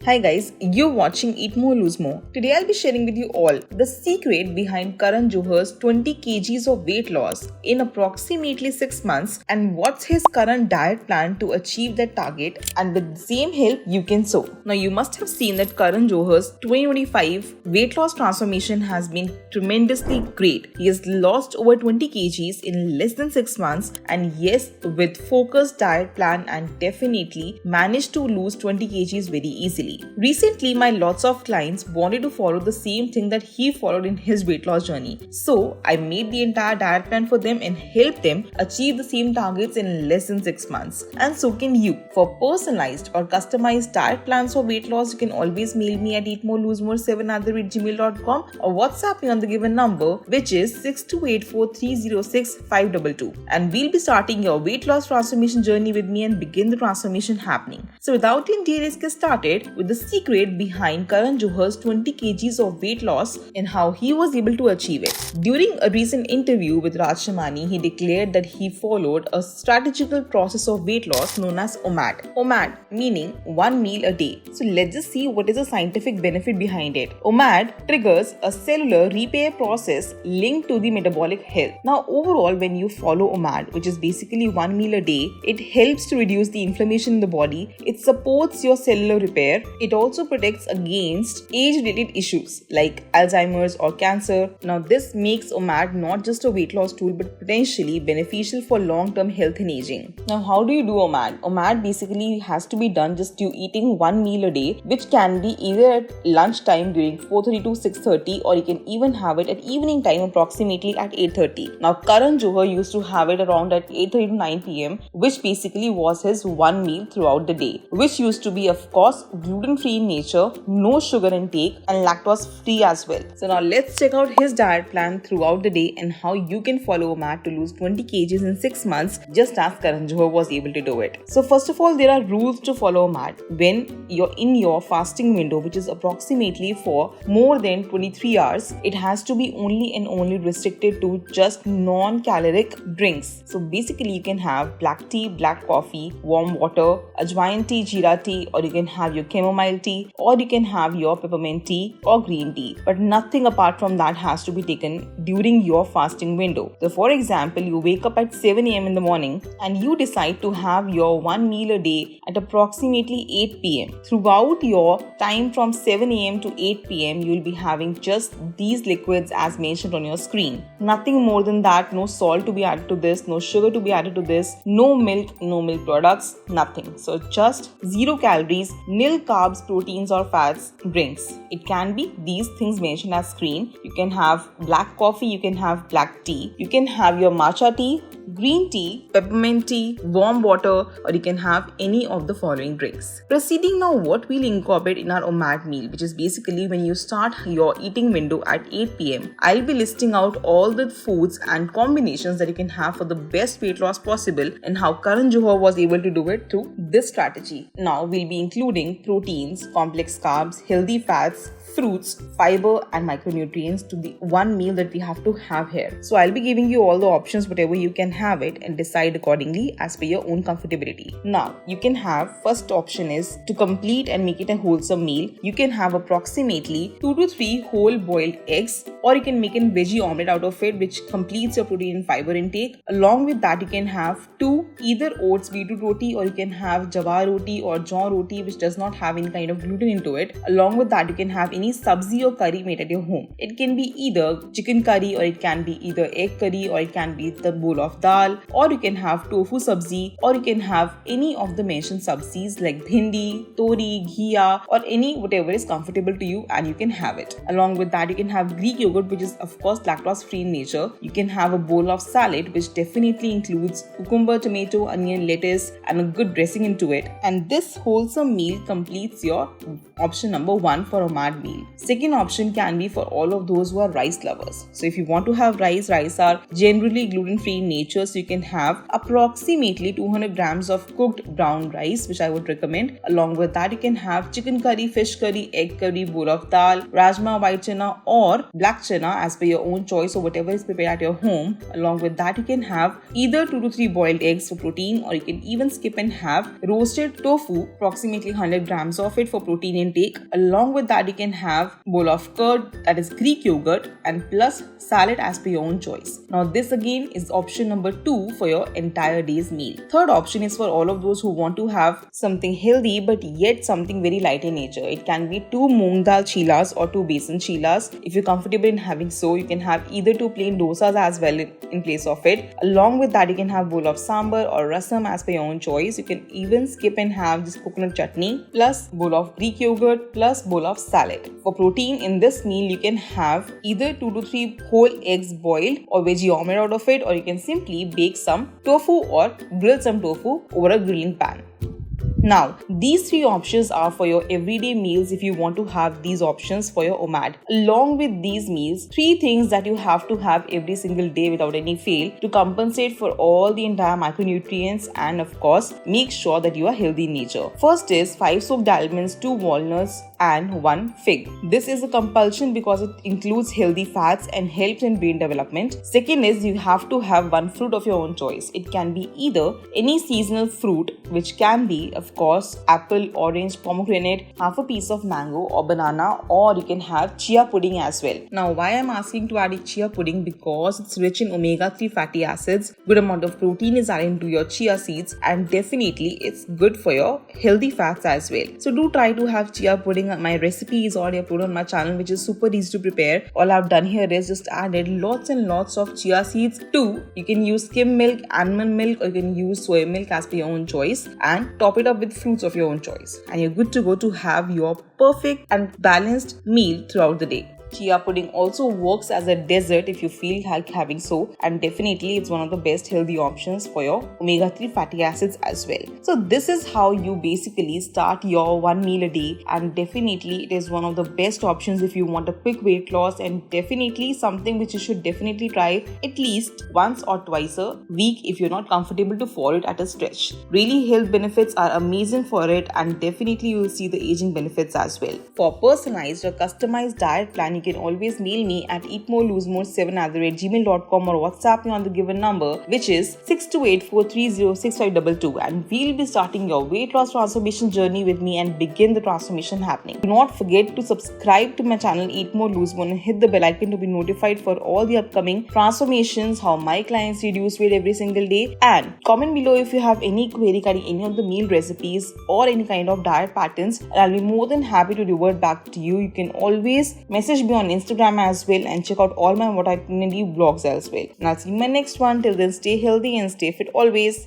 Hi guys, you're watching Eat More Lose More. Today I'll be sharing with you all the secret behind Karan Johar's 20 kgs of weight loss in approximately 6 months and what's his current diet plan to achieve that target, and with the same help you can so. Now you must have seen that Karan Johar's 2025 weight loss transformation has been tremendously great. He has lost over 20 kgs in less than 6 months, and yes, with focused diet plan and definitely managed to lose 20 kgs very easily. Recently, my lots of clients wanted to follow the same thing that he followed in his weight loss journey. So, I made the entire diet plan for them and helped them achieve the same targets in less than 6 months. And so can you. For personalized or customized diet plans for weight loss, you can always mail me at eatmorelosemore7@gmail.com or WhatsApp me on the given number, which is 6284306522. And we'll be starting your weight loss transformation journey with me and begin the transformation happening. So without any delay, let's get started with the secret behind Karan Johar's 20 kgs of weight loss and how he was able to achieve it. During a recent interview with Raj Shamani, he declared that he followed a strategical process of weight loss known as OMAD. OMAD meaning one meal a day. So let's just see what is the scientific benefit behind it. OMAD triggers a cellular repair process linked to the metabolic health. Now overall, when you follow OMAD, which is basically one meal a day, it helps to reduce the inflammation in the body. It supports your cellular repair. It also protects against age-related issues like Alzheimer's or cancer. Now this makes OMAD not just a weight loss tool but potentially beneficial for long-term health and aging. Now how do you do OMAD? OMAD basically has to be done just you eating one meal a day, which can be either at lunchtime during 4:30 to 6:30, or you can even have it at evening time approximately at 8:30. Now Karan Johar used to have it around at 8:30 to 9 pm, which basically was his one meal throughout the day, which used to be of course gluten-free in nature, no sugar intake and lactose-free as well. So now let's check out his diet plan throughout the day and how you can follow OMAD to lose 20 kgs in 6 months just as Karan Johar was able to do it. So first of all, there are rules to follow OMAD. When you're in your fasting window, which is approximately for more than 23 hours, it has to be only and only restricted to just non-caloric drinks. So basically you can have black tea, black coffee, warm water, ajwain tea, jeera tea, or you can have your chamomile tea, or you can have your peppermint tea or green tea, but nothing apart from that has to be taken during your fasting window. So for example, you wake up at 7 am in the morning and you decide to have your one meal a day at approximately 8 pm. Throughout your time from 7 am to 8 pm, you will be having just these liquids as mentioned on your screen. Nothing more than that. No salt to be added to this, no sugar to be added to this, no milk products, nothing. So just 0 calories, nil carbs, proteins or fats drinks. It can be these things mentioned as screen. You can have black coffee, you can have black tea, you can have your matcha tea, green tea, peppermint tea, warm water, or you can have any of the following drinks. Proceeding now, what we'll incorporate in our OMAD meal, which is basically when you start your eating window at 8 pm, I'll be listing out all the foods and combinations that you can have for the best weight loss possible and how Karan Johar was able to do it through this strategy. Now we'll be including proteins, complex carbs, healthy fats, fruits, fiber and micronutrients to the one meal that we have to have here. So I'll be giving you all the options, whatever you can have it, and decide accordingly as per your own comfortability. Now you can have, first option is to complete and make it a wholesome meal. You can have approximately 2 to 3 whole boiled eggs, or you can make a veggie omelette out of it, which completes your protein and fiber intake. Along with that, you can have 2 either oats beetroot roti, or you can have jawar roti or jaw roti, which does not have any kind of gluten into it. Along with that, you can have any sabzi or curry made at your home. It can be either chicken curry, or it can be either egg curry, or it can be the bowl of dal, or you can have tofu sabzi, or you can have any of the mentioned sabzis like bhindi, tori, ghiya, or any whatever is comfortable to you, and you can have it. Along with that, you can have Greek yogurt, which is of course lactose free in nature. You can have a bowl of salad, which definitely includes cucumber, tomato, onion, lettuce, and a good dressing into it. And this wholesome meal completes your option number 1 for OMAD meal. Second option can be for all of those who are rice lovers. So if you want to have rice are generally gluten-free in nature. nature, so you can have approximately 200 grams of cooked brown rice, which I would recommend. Along with that, you can have chicken curry, fish curry, egg curry, bowl of dal, rajma, white chana or black chana as per your own choice or whatever is prepared at your home. Along with that, you can have either 2 to 3 boiled eggs for protein, or you can even skip and have roasted tofu, approximately 100 grams of it for protein intake. Along with that, you can have bowl of curd, that is Greek yogurt, and plus salad as per your own choice. Now this again is option number 2 for your entire day's meal. Third option is for all of those who want to have something healthy but yet something very light in nature. It can be 2 moong dal chilas or 2 besan chilas. If you're comfortable in having so, you can have either 2 plain dosas as well in place of it. Along with that, you can have bowl of sambar or rasam as per your own choice. You can even skip and have this coconut chutney plus bowl of Greek yogurt plus bowl of salad. For protein in this meal, you can have either 2 to 3 whole eggs boiled or veggie omelette out of it, or you can simply bake some tofu or grill some tofu over a grilling pan. Now, these 3 options are for your everyday meals if you want to have these options for your OMAD. Along with these meals, 3 things that you have to have every single day without any fail to compensate for all the entire micronutrients and of course, make sure that you are healthy in nature. First is 5 soaked almonds, 2 walnuts and 1 fig. This is a compulsion because it includes healthy fats and helps in brain development. Second is you have to have 1 fruit of your own choice. It can be either any seasonal fruit, which can be of course apple, orange, pomegranate, half a piece of mango or banana, or you can have chia pudding as well. Now why I'm asking to add chia pudding? Because it's rich in omega-3 fatty acids, good amount of protein is added into your chia seeds, and definitely it's good for your healthy fats as well. So do try to have chia pudding. My recipe is already uploaded on my channel, which is super easy to prepare. All I've done here is just added lots and lots of chia seeds. You can use skim milk, almond milk, or you can use soy milk as per your own choice, and top it up with fruits of your own choice, and you're good to go to have your perfect and balanced meal throughout the day. Chia pudding also works as a dessert if you feel like having so, and definitely it's one of the best healthy options for your omega-3 fatty acids as well. So this is how you basically start your 1 meal a day, and definitely it is one of the best options if you want a quick weight loss, and definitely something which you should definitely try at least once or twice a week if you're not comfortable to follow it at a stretch. Really, health benefits are amazing for it, and definitely you will see the aging benefits as well. For personalized or customized diet plan, you can always mail me at eatmorelosmore7@gmail.com or WhatsApp me on the given number, which is 6284306522, and we'll be starting your weight loss transformation journey with me and begin the transformation happening. Do not forget to subscribe to my channel Eat More Lose More and hit the bell icon to be notified for all the upcoming transformations, how my clients reduce weight every single day, and comment below if you have any query regarding any of the meal recipes or any kind of diet patterns, and I'll be more than happy to revert back to you. You can always message me on Instagram as well, and check out all my What I Can Do blogs as well. And I'll see you in my next one. Till then, stay healthy and stay fit always.